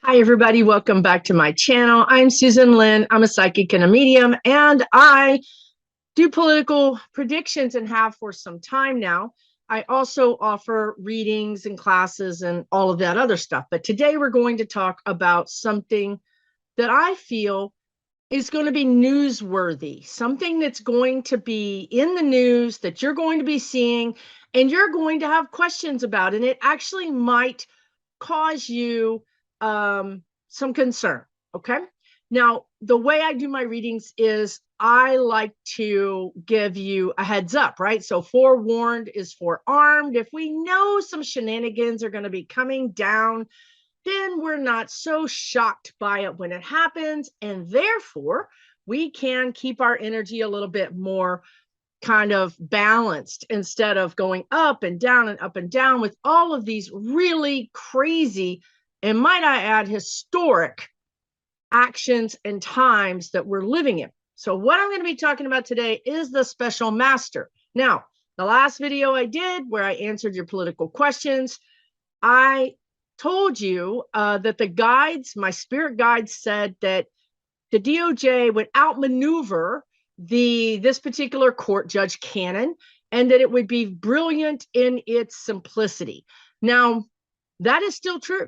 Hi, everybody. Welcome back to my channel. I'm Susan Lynn. I'm a psychic and a medium, and I do political predictions and have for some time now. I also offer readings and classes and all of that other stuff. But today we're going to talk about something that I feel is going to be newsworthy, something that's going to be in the news that you're going to be seeing and you're going to have questions about. And it actually might cause you some concern. Okay. Now, the way I do my readings is I like to give you a heads up, right? So, forewarned is forearmed. If we know some shenanigans are going to be coming down, then we're not so shocked by it when it happens. And therefore, we can keep our energy a little bit more kind of balanced instead of going up and down and up and down with all of these really crazy, and might I add, historic actions and times that we're living in. So what I'm going to be talking about today is the special master. Now, the last video I did where I answered your political questions, I told you that the guides, my spirit guides, said that the DOJ would outmaneuver this particular court, Judge Cannon, and that it would be brilliant in its simplicity. Now, that is still true.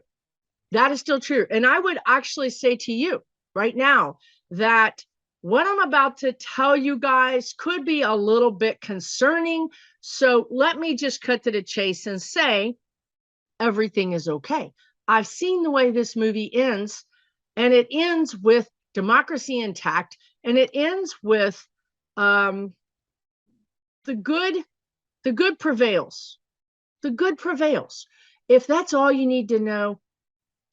That is still true. And I would actually say to you right now that what I'm about to tell you guys could be a little bit concerning. So let me just cut to the chase and say everything is okay. I've seen the way this movie ends, and it ends with democracy intact, and it ends with the good. The good prevails. The good prevails. If that's all you need to know,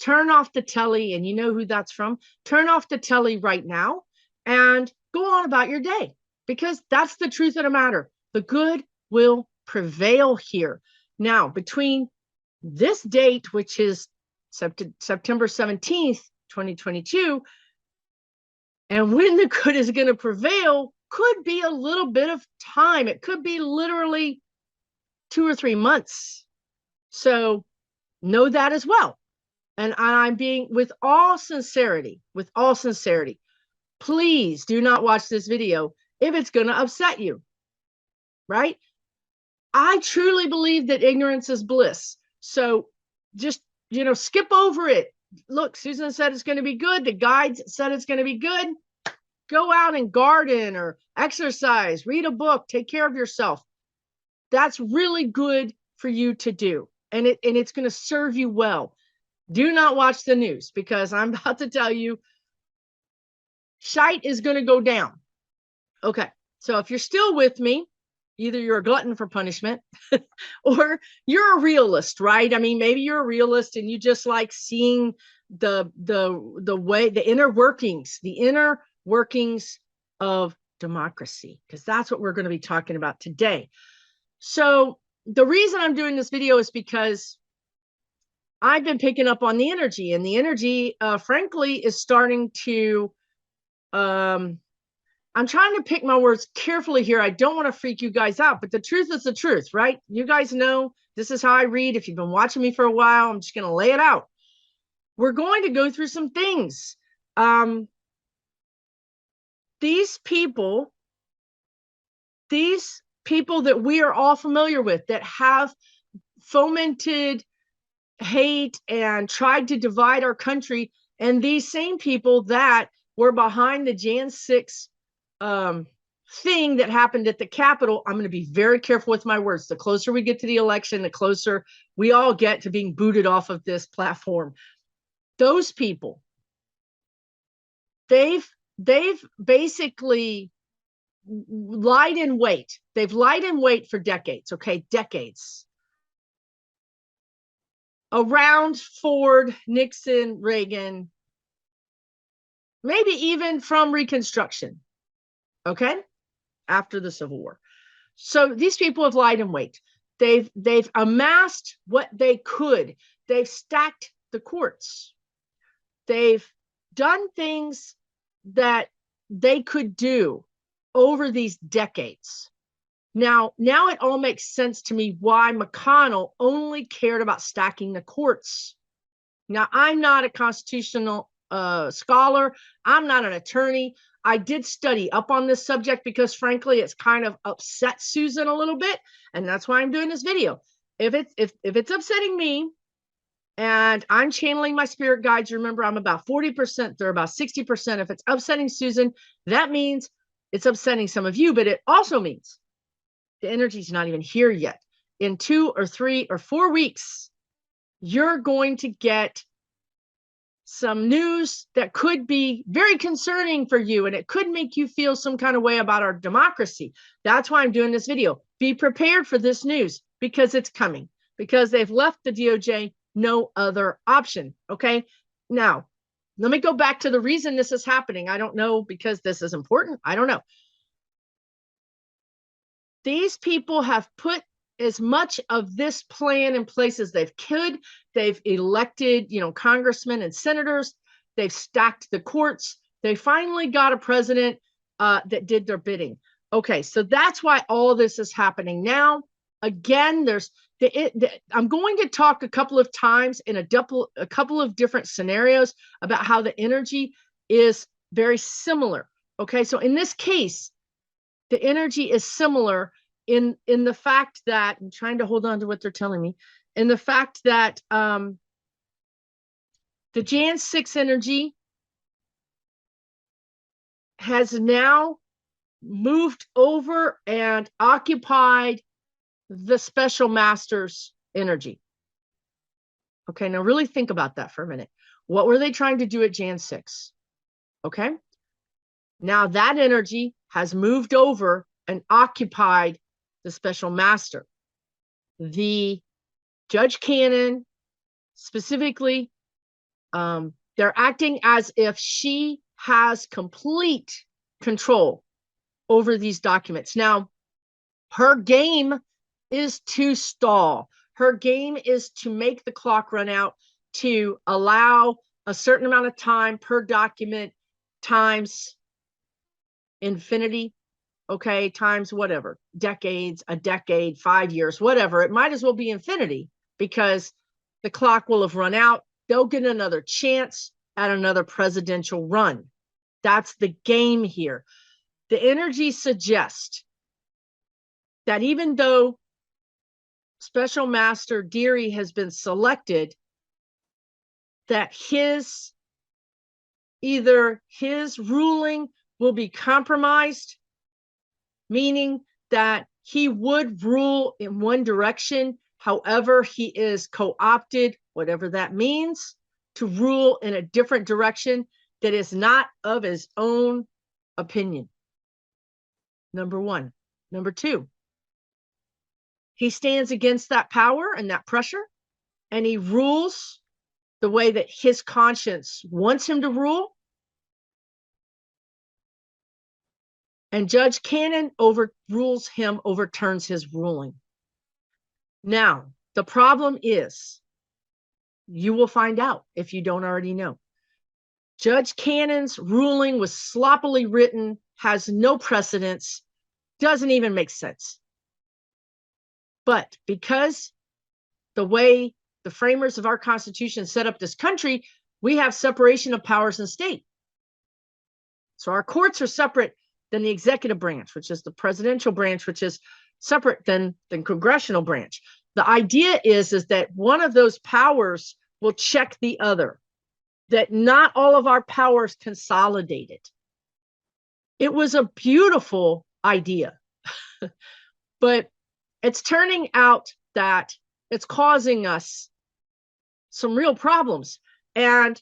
turn off the telly, and you know who that's from. Turn off the telly right now and go on about your day, because that's the truth of the matter. The good will prevail here. Now, between this date, which is September 17th, 2022, and when the good is going to prevail could be a little bit of time. It could be literally 2 or 3 months. So know that as well. And I'm being with all sincerity, please do not watch this video if it's going to upset you, right? I truly believe that ignorance is bliss. So just, skip over it. Look, Susan said it's going to be good. The guides said it's going to be good. Go out and garden or exercise, read a book, take care of yourself. That's really good for you to do. And it's going to serve you well. Do not watch the news, because I'm about to tell you shite is going to go down. Okay. So if you're still with me, either you're a glutton for punishment or you're a realist, right? I mean, maybe you're a realist and you just like seeing the way, the inner workings of democracy, because that's what we're going to be talking about today. So the reason I'm doing this video is because I've been picking up on the energy, and the energy, frankly, is starting to, I'm trying to pick my words carefully here. I don't want to freak you guys out, but the truth is the truth, right? You guys know this is how I read. If you've been watching me for a while, I'm just going to lay it out. We're going to go through some things. These people that we are all familiar with, that have fomented hate and tried to divide our country, and these same people that were behind the Jan 6 thing that happened at the Capitol. I'm going to be very careful with my words. The closer we get to the election, the closer we all get to being booted off of this platform. Those people, they've basically lied in wait. They've lied in wait for decades, okay? Decades. Around Ford, Nixon, Reagan, maybe even from Reconstruction, okay? After the Civil War. So these people have lied in wait. They've amassed what they could. They've stacked the courts. They've done things that they could do over these decades. Now it all makes sense to me why McConnell only cared about stacking the courts. Now, I'm not a constitutional scholar. I'm not an attorney. I did study up on this subject because, frankly, it's kind of upset Susan a little bit, and that's why I'm doing this video. If it's upsetting me, and I'm channeling my spirit guides, remember, I'm about 40%, they're about 60%. If it's upsetting Susan, that means it's upsetting some of you, but it also means the energy's not even here yet. In 2 or 3 or 4 weeks, you're going to get some news that could be very concerning for you, and it could make you feel some kind of way about our democracy. That's why I'm doing this video. Be prepared for this news because it's coming, because they've left the DOJ no other option. Okay. Now, let me go back to the reason this is happening. I don't know because this is important. I don't know. These people have put as much of this plan in place as they could. They've elected, congressmen and senators. They've stacked the courts. They finally got a president that did their bidding. Okay, so that's why all this is happening now. Again, I'm going to talk a couple of times in a couple of different scenarios about how the energy is very similar. Okay, so in this case, the energy is similar in the fact that I'm trying to hold on to what they're telling me, in the fact that the Jan 6 energy has now moved over and occupied the special master's energy. Okay, now really think about that for a minute. What were they trying to do at Jan 6? Okay, now that energy has moved over and occupied the special master. The Judge Cannon, specifically, they're acting as if she has complete control over these documents. Now, her game is to stall. Her game is to make the clock run out, to allow a certain amount of time per document times infinity, okay, times whatever, decades, a decade, 5 years, whatever. It might as well be infinity because the clock will have run out. They'll get another chance at another presidential run. That's the game here. The energy suggests that even though Special Master Deary has been selected, that either his ruling will be compromised, meaning that he would rule in one direction. However, he is co-opted, whatever that means, to rule in a different direction that is not of his own opinion. Number one. Number two, he stands against that power and that pressure, and he rules the way that his conscience wants him to rule. And Judge Cannon overrules him, overturns his ruling. Now, the problem is, you will find out if you don't already know. Judge Cannon's ruling was sloppily written, has no precedence, doesn't even make sense. But because the way the framers of our Constitution set up this country, we have separation of powers in state. So our courts are separate than the executive branch, which is the presidential branch, which is separate than congressional branch. The idea is that one of those powers will check the other, that not all of our powers consolidated. It was a beautiful idea, but it's turning out that it's causing us some real problems. And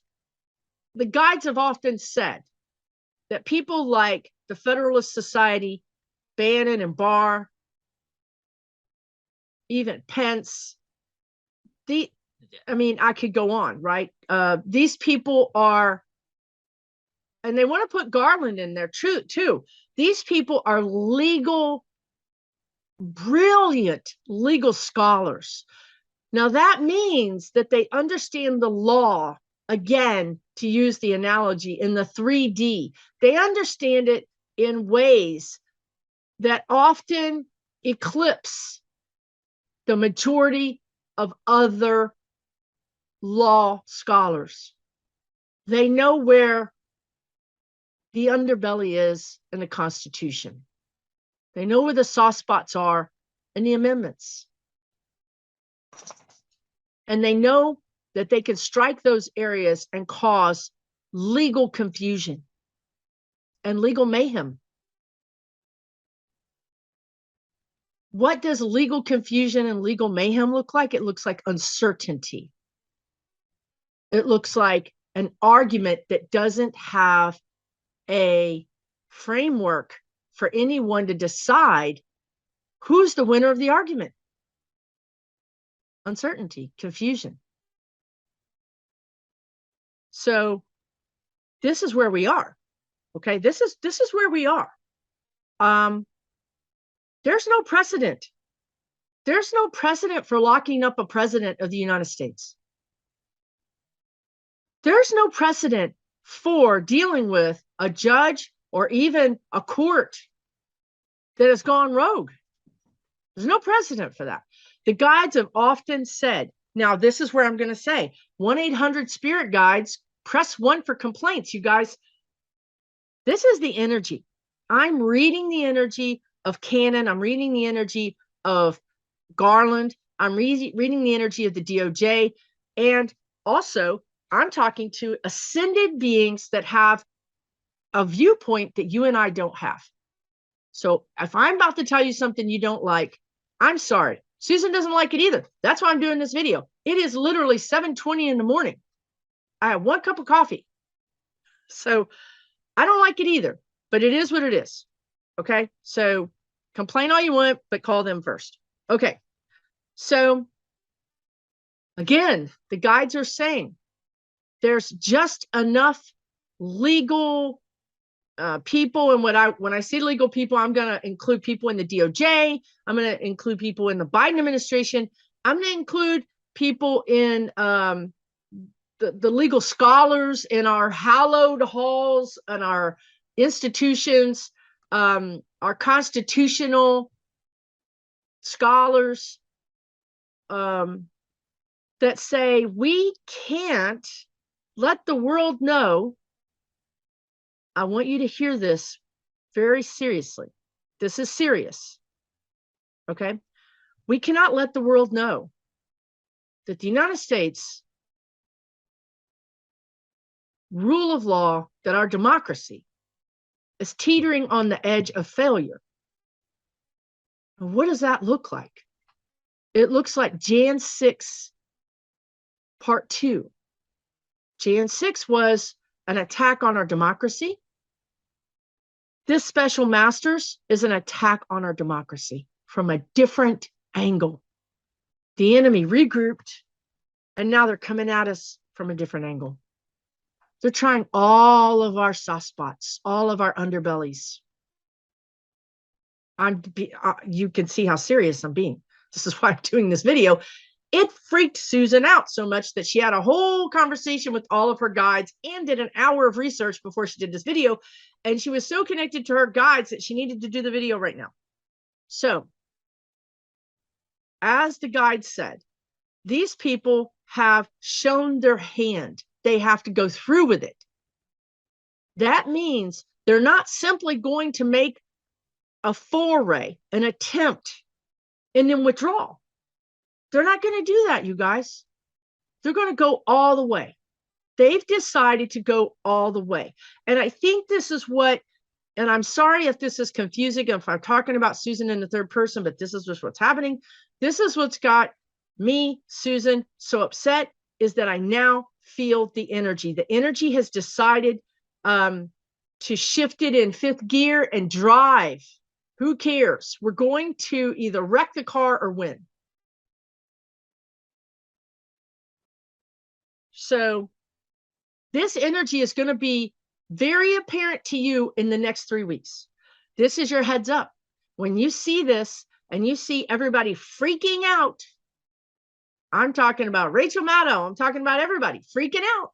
the guides have often said that people like the Federalist Society, Bannon and Barr, even Pence, I could go on, right? These people are, and they want to put Garland in there too. These people are brilliant legal scholars. Now that means that they understand the law, again, to use the analogy, in the 3D. They understand it in ways that often eclipse the majority of other law scholars. They know where the underbelly is in the Constitution. They know where the soft spots are in the amendments. And they know that they can strike those areas and cause legal confusion and legal mayhem. What does legal confusion and legal mayhem look like? It looks like uncertainty. It looks like an argument that doesn't have a framework for anyone to decide who's the winner of the argument. Uncertainty, confusion. So this is where we are. Okay, this is where we are. There's no precedent. There's no precedent for locking up a president of the United States. There's no precedent for dealing with a judge or even a court that has gone rogue. There's no precedent for that. The guides have often said, now this is where I'm going to say, 1-800-SPIRIT guides, press 1 for complaints, you guys. This is the energy. I'm reading the energy of Cannon. I'm reading the energy of Garland. I'm reading the energy of the DOJ. And also, I'm talking to ascended beings that have a viewpoint that you and I don't have. So if I'm about to tell you something you don't like, I'm sorry. Susan doesn't like it either. That's why I'm doing this video. It is literally 7:20 in the morning. I have 1 cup of coffee. So I don't like it either, but it is what it is. Okay. So complain all you want, but call them first. Okay. So again, the guides are saying there's just enough legal people. And when I say legal people, I'm going to include people in the DOJ. I'm going to include people in the Biden administration. I'm going to include people in the legal scholars in our hallowed halls and our institutions, our constitutional scholars that say we can't let the world know. I want you to hear this very seriously. This is serious. Okay? We cannot let the world know that the United States rule of law, that our democracy is teetering on the edge of failure. And what does that look like? It looks like Jan 6, part 2. Jan 6 was an attack on our democracy. This special masters is an attack on our democracy from a different angle. The enemy regrouped, and now they're coming at us from a different angle. They're trying all of our soft spots, all of our underbellies. You can see how serious I'm being. This is why I'm doing this video. It freaked Susan out so much that she had a whole conversation with all of her guides and did an hour of research before she did this video. And she was so connected to her guides that she needed to do the video right now. So, as the guide said, these people have shown their hand. They have to go through with it. That means they're not simply going to make a foray, an attempt, and then withdraw. They're not going to do that, you guys. They're going to go all the way. They've decided to go all the way. And I think this is what, and I'm sorry if this is confusing, if I'm talking about Susan in the third person, but this is just what's happening. This is what's got me, Susan, so upset, is that I now feel the energy. The energy has decided to shift it in 5th gear and drive. Who cares? We're going to either wreck the car or win. So this energy is going to be very apparent to you in the next 3 weeks. This is your heads up. When you see this and you see everybody freaking out, I'm talking about Rachel Maddow, I'm talking about everybody freaking out.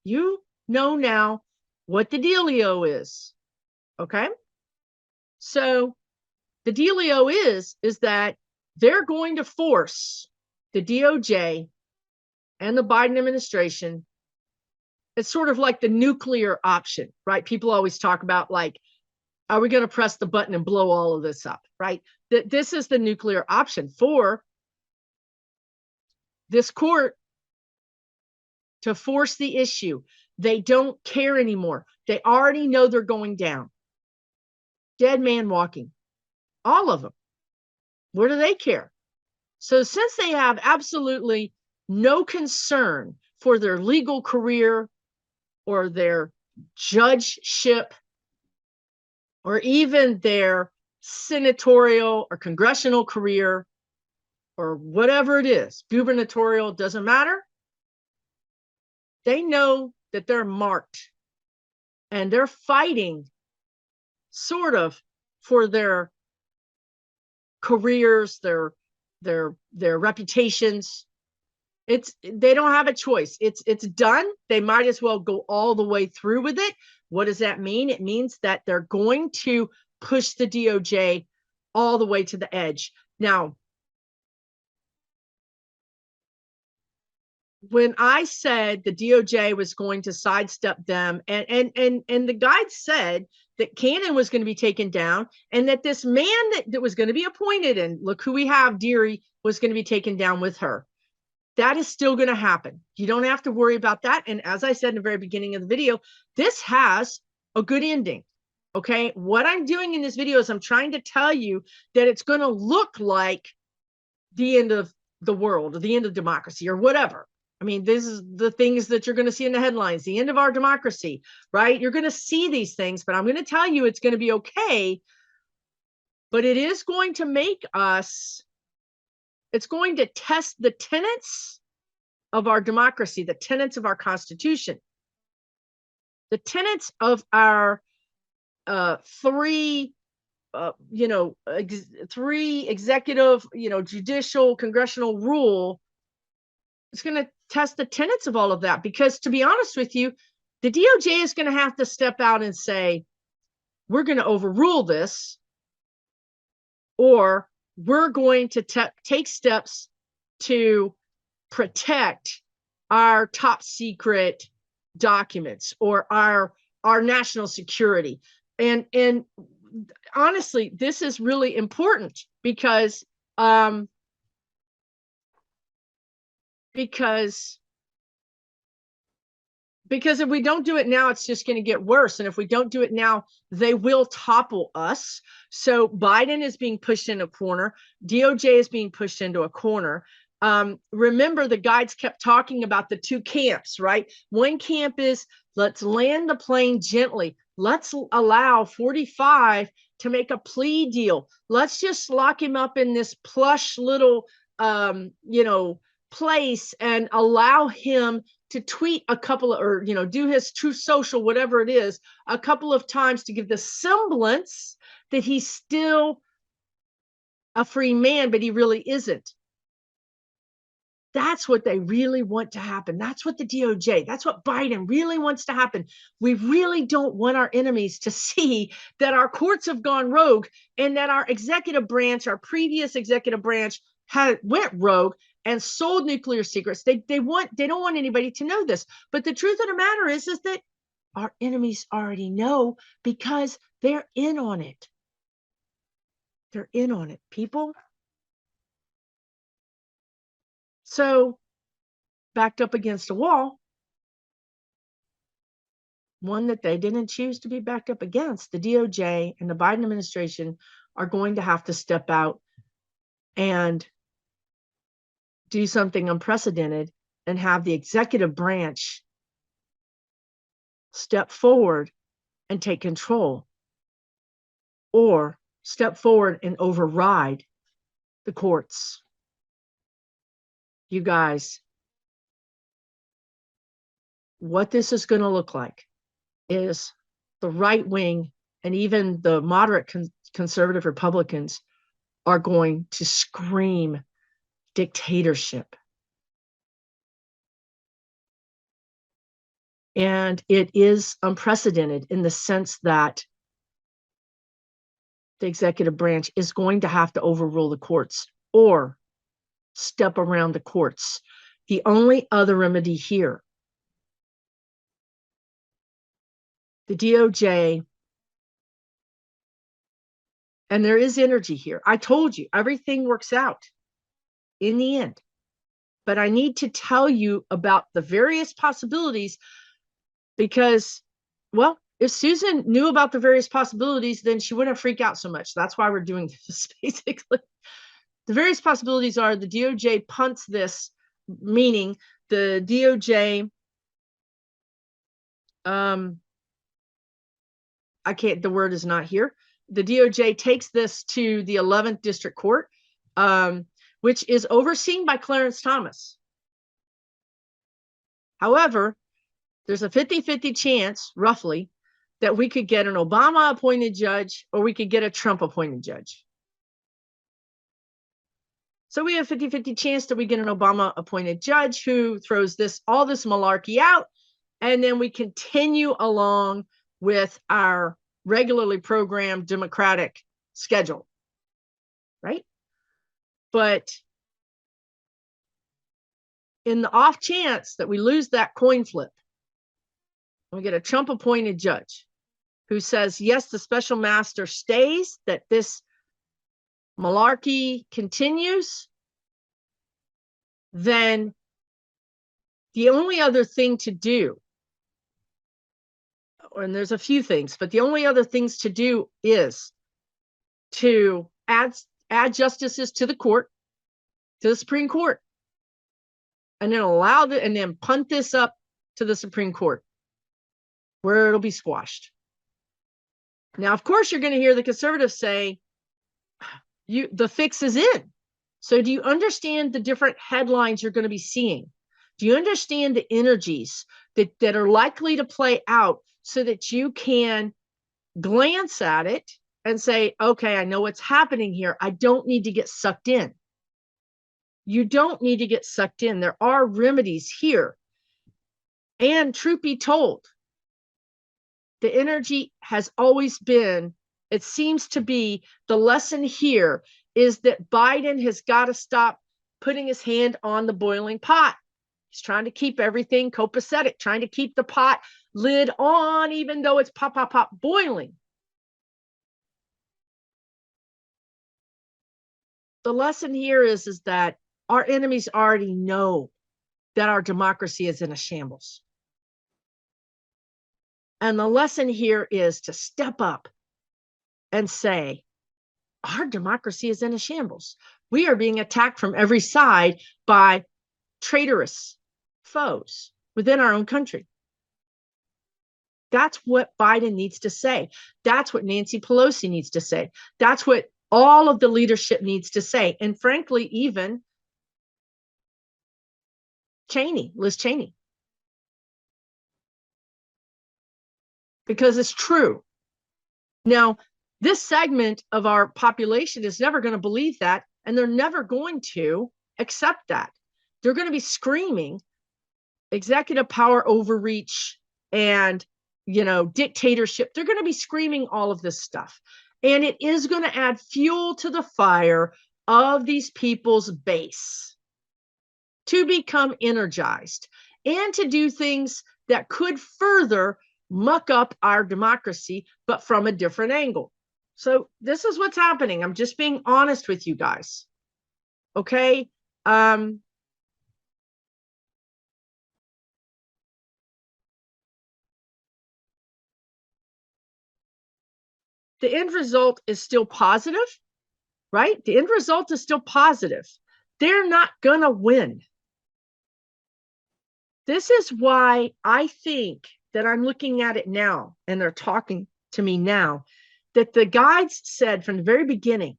You know now what the dealio is. Okay? So the dealio is that they're going to force the DOJ and the Biden administration, it's sort of like the nuclear option, right? People always talk about, like, are we going to press the button and blow all of this up, right? This is the nuclear option for this court to force the issue. They don't care anymore. They already know they're going down. Dead man walking. All of them. Where do they care? So since they have absolutely no concern for their legal career or their judgeship or even their senatorial or congressional career or whatever it is, gubernatorial, doesn't matter. They know that they're marked and they're fighting sort of for their careers, their reputations. They don't have a choice. It's done. They might as well go all the way through with it. What does that mean? It means that they're going to push the DOJ all the way to the edge. Now, when I said the DOJ was going to sidestep them, and the guide said that Cannon was going to be taken down, and that this man that was going to be appointed, and look who we have, Deary, was going to be taken down with her. That is still going to happen. You don't have to worry about that. And as I said in the very beginning of the video, this has a good ending. Okay. What I'm doing in this video is I'm trying to tell you that it's going to look like the end of the world or the end of democracy or whatever. I mean, this is the things that you're going to see in the headlines, the end of our democracy, right? You're going to see these things, but I'm going to tell you it's going to be okay. But it is going to make us, it's going to test the tenets of our democracy, the tenets of our Constitution, the tenets of our three executive, judicial, congressional rule. It's going to test the tenets of all of that, because to be honest with you, the DOJ is going to have to step out and say, we're going to overrule this, or we're going to take steps to protect our top secret documents or our national security. And honestly, this is really important because if we don't do it now, it's just going to get worse. And if we don't do it now, they will topple us. So Biden is being pushed in a corner. DOJ is being pushed into a corner. Remember, the guides kept talking about the two camps, right? One camp is, let's land the plane gently. Let's allow 45 to make a plea deal. Let's just lock him up in this plush little, place and allow him to tweet a couple of, or do his Truth Social, whatever it is, a couple of times to give the semblance that he's still a free man, but he really isn't. That's what they really want to happen. That's what the DOJ, that's what Biden really wants to happen. We really don't want our enemies to see that our courts have gone rogue and that our executive branch, our previous executive branch, went rogue and sold nuclear secrets. They don't want anybody to know this. But the truth of the matter is that our enemies already know, because they're in on it. They're in on it, people. So, backed up against a wall, one that they didn't choose to be backed up against, the DOJ and the Biden administration are going to have to step out and do something unprecedented and have the executive branch step forward and take control, or step forward and override the courts. You guys, what this is going to look like is the right wing and even the moderate conservative Republicans are going to scream dictatorship. And it is unprecedented in the sense that the executive branch is going to have to overrule the courts or step around the courts. the only other remedy here, the DOJ, and there is energy here. I told you, everything works out in the end. But I need to tell you about the various possibilities because, well, if Susan knew about the various possibilities, then she wouldn't freak out so much. That's why we're doing this, basically. The various possibilities are the DOJ punts this, meaning the DOJ, the word is not here. The DOJ takes this to the 11th District Court, which is overseen by Clarence Thomas. However, there's a 50-50 chance, roughly, that we could get an Obama-appointed judge or we could get a Trump-appointed judge. So we have a 50-50 chance that we get an Obama-appointed judge who throws all this malarkey out, and then we continue along with our regularly programmed Democratic schedule, right? But in the off chance that we lose that coin flip, we get a Trump-appointed judge who says, yes, the special master stays, that this malarkey continues, then the only other thing to do, and there's a few things, but the only other things to do is to add justices to the court, to the Supreme Court, and then and then punt this up to the Supreme Court, where it'll be squashed. Now, of course, you're going to hear the conservatives say, the fix is in. So do you understand the different headlines you're going to be seeing? Do you understand the energies that are likely to play out so that you can glance at it and say, okay, I know what's happening here. I don't need to get sucked in. You don't need to get sucked in. There are remedies here. And truth be told, the energy has always been, it seems to be, the lesson here is that Biden has got to stop putting his hand on the boiling pot. He's trying to keep everything copacetic, trying to keep the pot lid on, even though it's pop, pop, pop boiling. The lesson here is that our enemies already know that our democracy is in a shambles. And the lesson here is to step up and say, our democracy is in a shambles. We are being attacked from every side by traitorous foes within our own country. That's what Biden needs to say. That's what Nancy Pelosi needs to say. That's what all of the leadership needs to say. And frankly, even Liz Cheney. Because it's true. Now, this segment of our population is never going to believe that, and they're never going to accept that. They're going to be screaming executive power overreach and, dictatorship. They're going to be screaming all of this stuff. And it is going to add fuel to the fire of these people's base to become energized and to do things that could further muck up our democracy, but from a different angle. So this is what's happening. I'm just being honest with you guys. Okay. The end result is still positive, right? The end result is still positive. They're not going to win. This is why I think that I'm looking at it now, and they're talking to me now, that the guides said from the very beginning,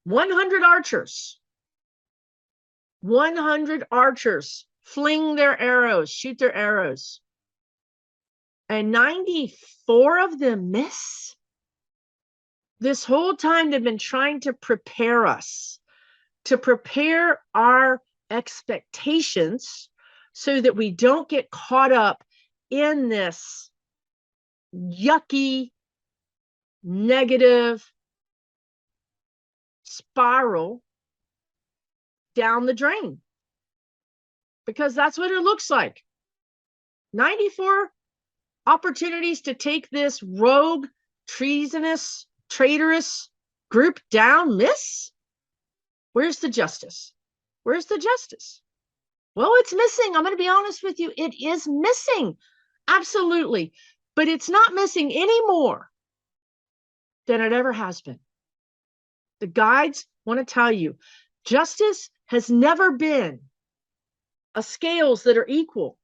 100 archers, 100 archers fling their arrows, shoot their arrows, and 94 of them miss. This whole time they've been trying to prepare us, to prepare our expectations so that we don't get caught up in this yucky, negative spiral down the drain. because that's what it looks like. 94 opportunities to take this rogue, treasonous, traitorous group down. Miss? Where's the justice? Where's the justice? Well, it's missing. I'm going to be honest with you. It is missing. Absolutely. But it's not missing any more than it ever has been. The guides want to tell you, justice has never been a scales that are equal.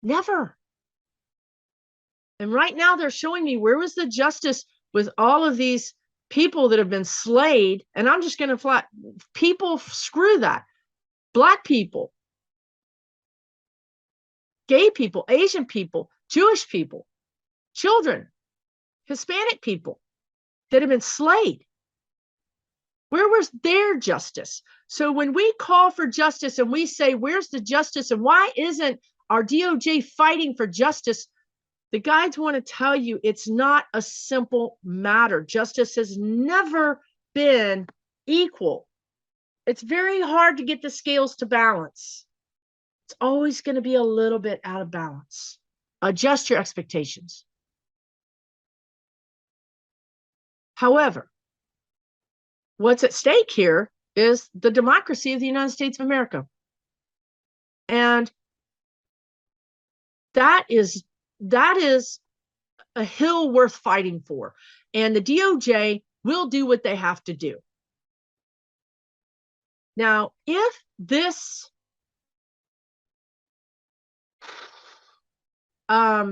Never. And right now they're showing me, where was the justice with all of these people that have been slayed? And I'm just going to flat people, screw that. Black people, gay people, Asian people, Jewish people, children, Hispanic people that have been slayed. Where was their justice? So when we call for justice and we say, where's the justice, and why isn't our DOJ fighting for justice? The guides want to tell you it's not a simple matter. Justice has never been equal. It's very hard to get the scales to balance. It's always going to be a little bit out of balance. Adjust your expectations. However, what's at stake here is the democracy of the United States of America. And that is a hill worth fighting for. And the DOJ will do what they have to do. Now, if this I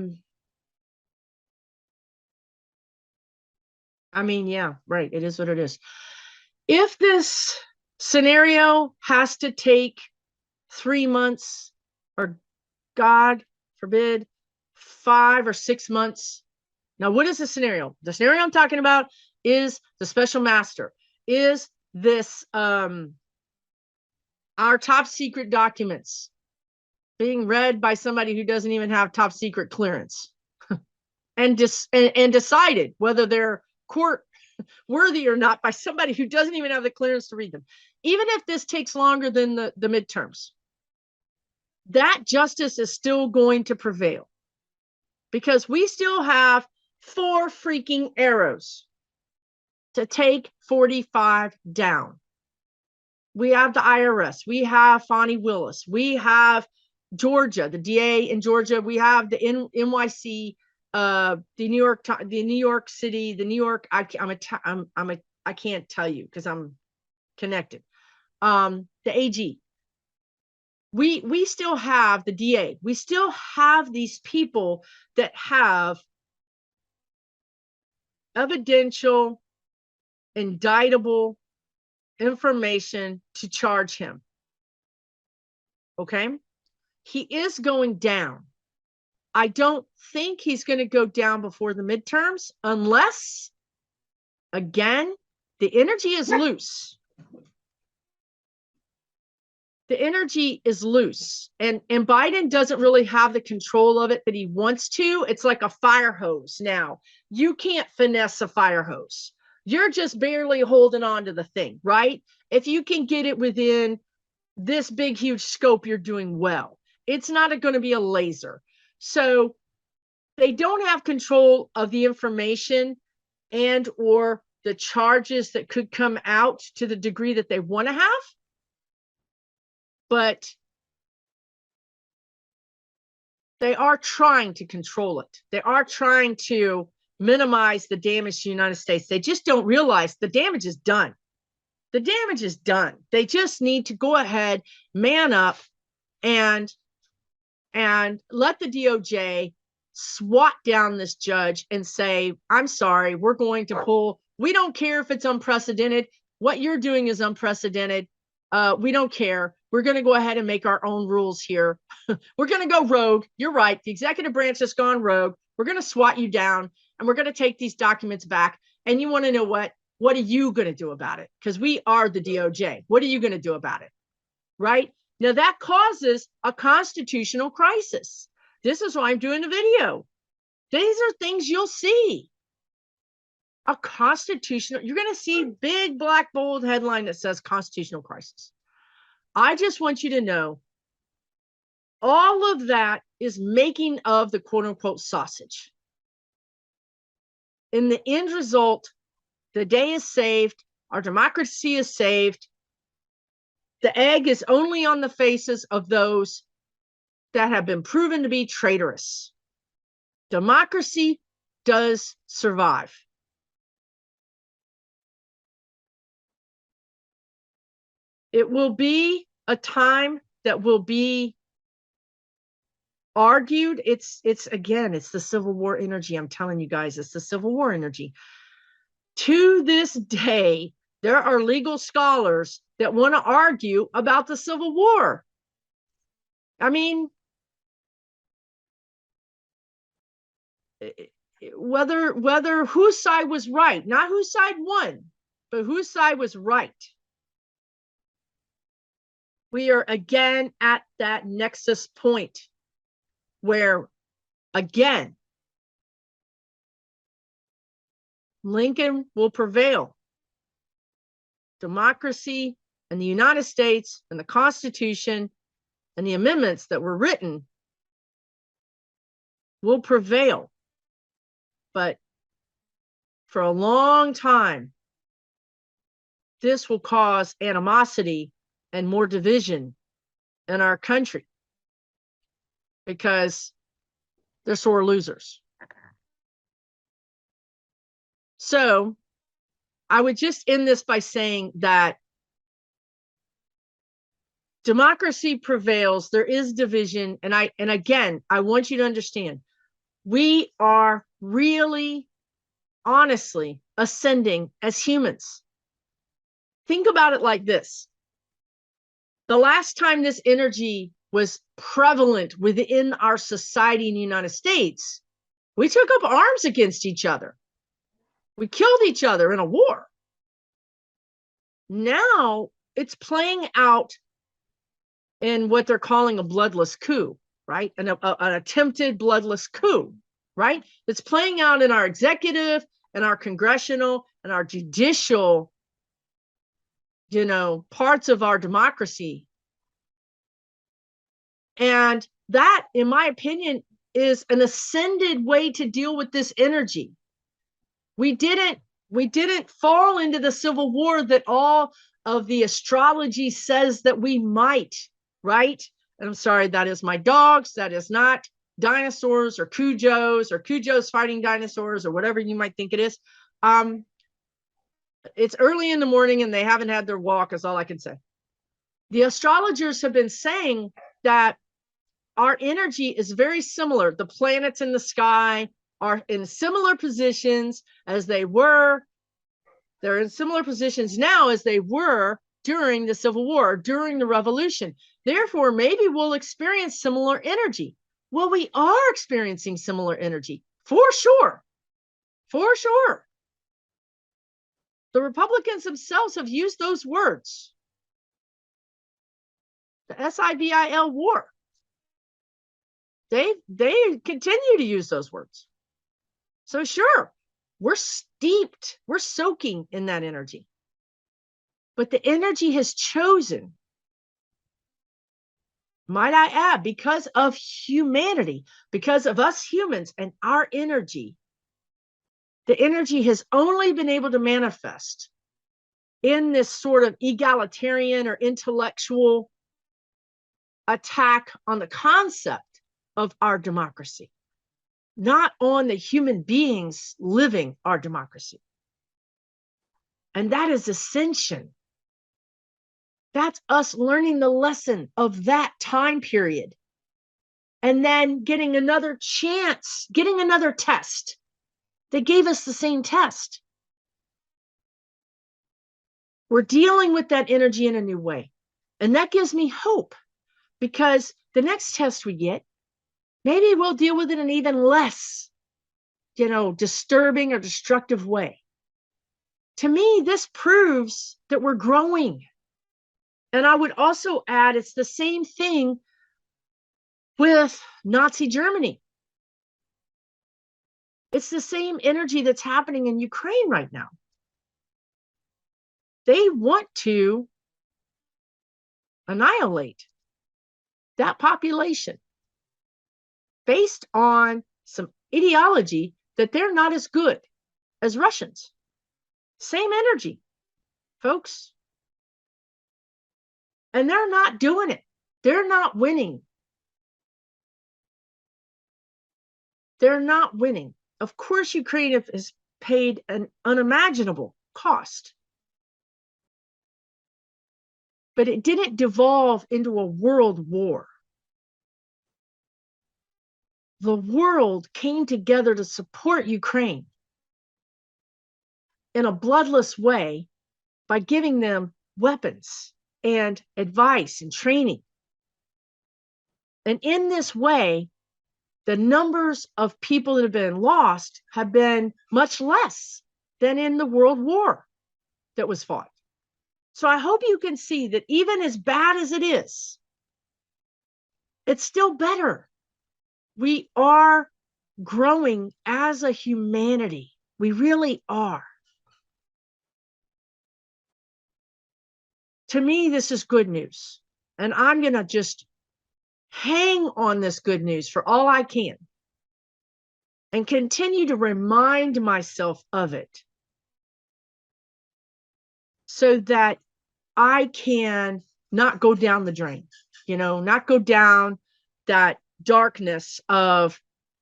mean, yeah, right. It is what it is. If this scenario has to take 3 months, or God forbid, 5 or 6 months. Now, what is the scenario? The scenario I'm talking about is the special master. Is this our top secret documents being read by somebody who doesn't even have top secret clearance and decided whether they're court worthy or not by somebody who doesn't even have the clearance to read them. Even if this takes longer than the midterms, that justice is still going to prevail, because we still have 4 freaking arrows to take 45 down. We have the IRS, we have Fonnie Willis, we have Georgia, the DA in Georgia, we have the NYC, the New York City, the New York. I can't tell you because I'm connected. The AG. We still have the DA. We still have these people that have evidential, indictable information to charge him. Okay? He is going down. I don't think he's going to go down before the midterms, unless, again, the energy is loose. The energy is loose, and Biden doesn't really have the control of it that he wants to. It's like a fire hose now. You can't finesse a fire hose. You're just barely holding on to the thing, right? If you can get it within this big, huge scope, you're doing well. It's not going to be a laser. So they don't have control of the information and or the charges that could come out to the degree that they want to have. But they are trying to control it. They are trying to minimize the damage to the United States. They just don't realize the damage is done. The damage is done. They just need to go ahead, man up, and let the DOJ swat down this judge and say, I'm sorry, we're going to pull. We don't care if it's unprecedented. What you're doing is unprecedented. We don't care. We're going to go ahead and make our own rules here. We're going to go rogue. You're right. The executive branch has gone rogue. We're going to swat you down, and we're going to take these documents back. And you want to know what? What are you going to do about it? Because we are the DOJ. What are you going to do about it? Right? Now, that causes a constitutional crisis. This is why I'm doing the video. These are things you'll see. A constitutional, you're going to see big black bold headline that says constitutional crisis. I just want you to know All of that is making of the quote unquote sausage. In the end result, the day is saved, our democracy is saved. The egg is only on the faces of those that have been proven to be traitorous. Democracy does survive. It will be a time that will be argued. It's again, it's the Civil War energy. I'm telling you guys, it's the Civil War energy. To this day, there are legal scholars that want to argue about the Civil War. I mean, whether whose side was right, not whose side won, but whose side was right. We are again at that nexus point where, again, Lincoln will prevail. Democracy and the United States and the Constitution and the amendments that were written will prevail. But for a long time, this will cause animosity and more division in our country because they're sore losers. So I would just end this by saying that democracy prevails. There is division. And again, I want you to understand, we are really, honestly ascending as humans. Think about it like this. The last time this energy was prevalent within our society in the United States, we took up arms against each other. We killed each other in a war. Now it's playing out in what they're calling a bloodless coup, right? An attempted bloodless coup, right? It's playing out in our executive and our congressional and our judicial, parts of our democracy. And that, in my opinion, is an ascended way to deal with this energy. We didn't fall into the Civil War that all of the astrology says that we might, right? And I'm sorry, that is my dogs. That is not dinosaurs or Cujos fighting dinosaurs or whatever you might think it is. It's early in the morning and they haven't had their walk, is all I can say. The astrologers have been saying that our energy is very similar. The planets in the sky are in similar positions as they were. They're in similar positions now as they were during the Civil War, during the Revolution. Therefore, maybe we'll experience similar energy. Well, we are experiencing similar energy, for sure. For sure. The Republicans themselves have used those words. The SIVIL war. They continue to use those words. So sure, we're steeped, we're soaking in that energy. But the energy has chosen, might I add, because of humanity, because of us humans and our energy, the energy has only been able to manifest in this sort of egalitarian or intellectual attack on the concept of our democracy, not on the human beings living our democracy. And that is ascension. That's us learning the lesson of that time period and then getting another chance, getting another test. They gave us the same test. We're dealing with that energy in a new way. And that gives me hope because the next test we get, maybe we'll deal with it in an even less, disturbing or destructive way. To me, this proves that we're growing. And I would also add, it's the same thing with Nazi Germany. It's the same energy that's happening in Ukraine right now. They want to annihilate that population based on some ideology that they're not as good as Russians. Same energy, folks. And they're not doing it. They're not winning. They're not winning. Of course, Ukraine has paid an unimaginable cost. But it didn't devolve into a world war. The world came together to support Ukraine in a bloodless way by giving them weapons and advice and training. And in this way, the numbers of people that have been lost have been much less than in the world war that was fought. So I hope you can see that even as bad as it is, it's still better. We are growing as a humanity. We really are. To me, this is good news. And I'm going to just hang on this good news for all I can and continue to remind myself of it so that I can not go down the drain, not go down that darkness of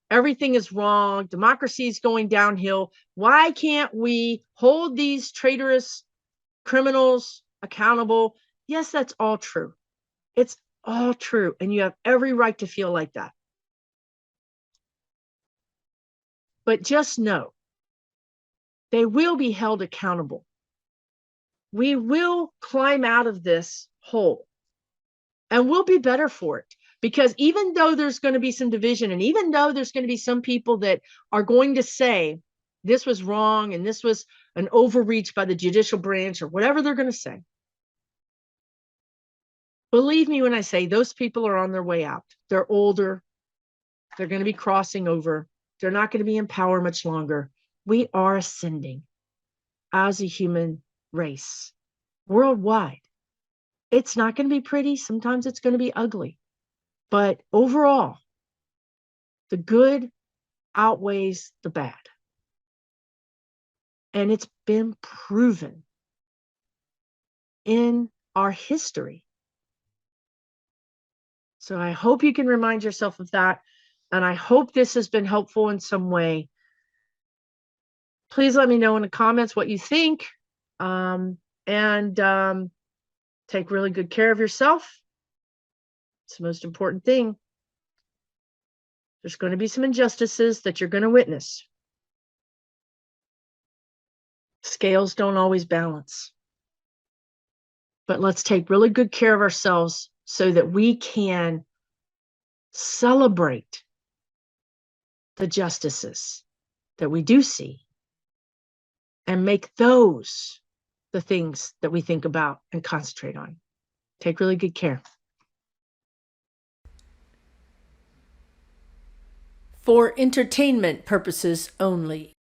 everything is wrong, democracy is going downhill. Why can't we hold these traitorous criminals accountable? Yes, that's all true. It's all true. And you have every right to feel like that. But just know they will be held accountable. We will climb out of this hole and we'll be better for it. Because even though there's going to be some division, and even though there's going to be some people that are going to say this was wrong and this was an overreach by the judicial branch or whatever they're going to say, believe me when I say those people are on their way out. They're older. They're going to be crossing over. They're not going to be in power much longer. We are ascending as a human race worldwide. It's not going to be pretty. Sometimes it's going to be ugly. But overall, the good outweighs the bad. And it's been proven in our history. So I hope you can remind yourself of that. And I hope this has been helpful in some way. Please let me know in the comments what you think. Take really good care of yourself. It's the most important thing. There's going to be some injustices that you're going to witness. Scales don't always balance. But let's take really good care of ourselves so that we can celebrate the justices that we do see and make those the things that we think about and concentrate on. Take really good care. For entertainment purposes only.